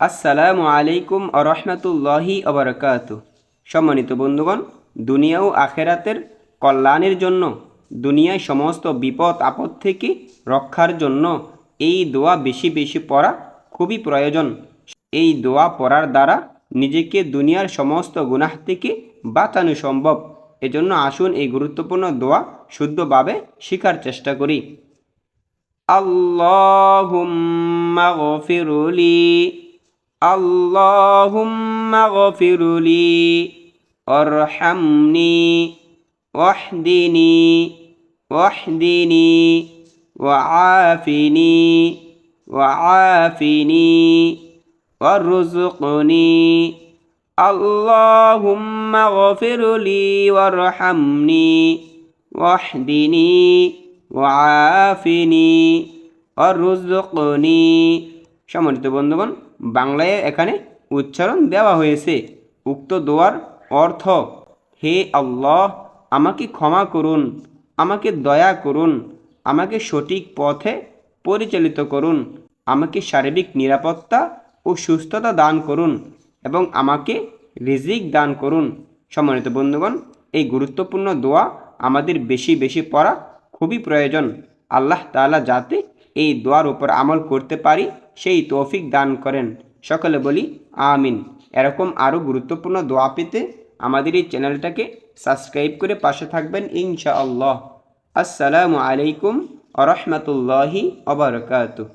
আসসালামু আলাইকুম ওয়া রাহমাতুল্লাহি ওয়া বারাকাতুহু। সম্মানিত বন্ধুগণ, দুনিয়া ও আখিরাতের কল্যাণের জন্য, দুনিয়ায় সমস্ত বিপদ আপদ থেকে রক্ষার জন্য এই দোয়া বেশি বেশি পড়া খুবই প্রয়োজন। এই দোয়া পড়ার দ্বারা নিজেকে দুনিয়ার সমস্ত গুনাহ থেকে বাঁচানো সম্ভব। এজন্য আসুন এই গুরুত্বপূর্ণ দোয়া শুদ্ধভাবে শেখার চেষ্টা করি। আল্লাহুম্মা গফিরলি, আল্লাহুম্মা গফিরলি, ওয়ারহামনি, ওয়াহদিনি, ওয়াহদিনি, ওয়াআফিনি, ওয়াআফিনি, ওয়ারযুকনি। আল্লাহুম্মা গফিরলি, ওয়ারহামনি, ওয়াহদিনি, ওয়াআফিনি, ওয়ারযুকনি। সম্মানিত বন্ধুগণ, বাংলায় এখানে উচ্চারণ দেওয়া হয়েছে। উক্ত দোয়ার অর্থ: হে আল্লাহ, আমাকে ক্ষমা করুন, আমাকে দয়া করুন, আমাকে সঠিক পথে পরিচালিত করুন, আমাকে শারীরিক নিরাপত্তা ও সুস্থতা দান করুন এবং আমাকে রিজিক দান করুন। সম্মানিত বন্ধুগণ, এই গুরুত্বপূর্ণ দোয়া আমাদের বেশি বেশি পড়া খুবই প্রয়োজন। আল্লাহ তাআলা যাতে এই দোয়ার উপর আমল করতে পারি সেই তৌফিক দান করেন। সকলে বলি আমিন। এরকম আরও গুরুত্বপূর্ণ দোয়া পেতে আমাদের এই চ্যানেলটাকে সাবস্ক্রাইব করে পাশে থাকবেন ইনশাআল্লাহ। আসসালামু আলাইকুম ওয়া রাহমাতুল্লাহি ওয়া বারাকাতুহু।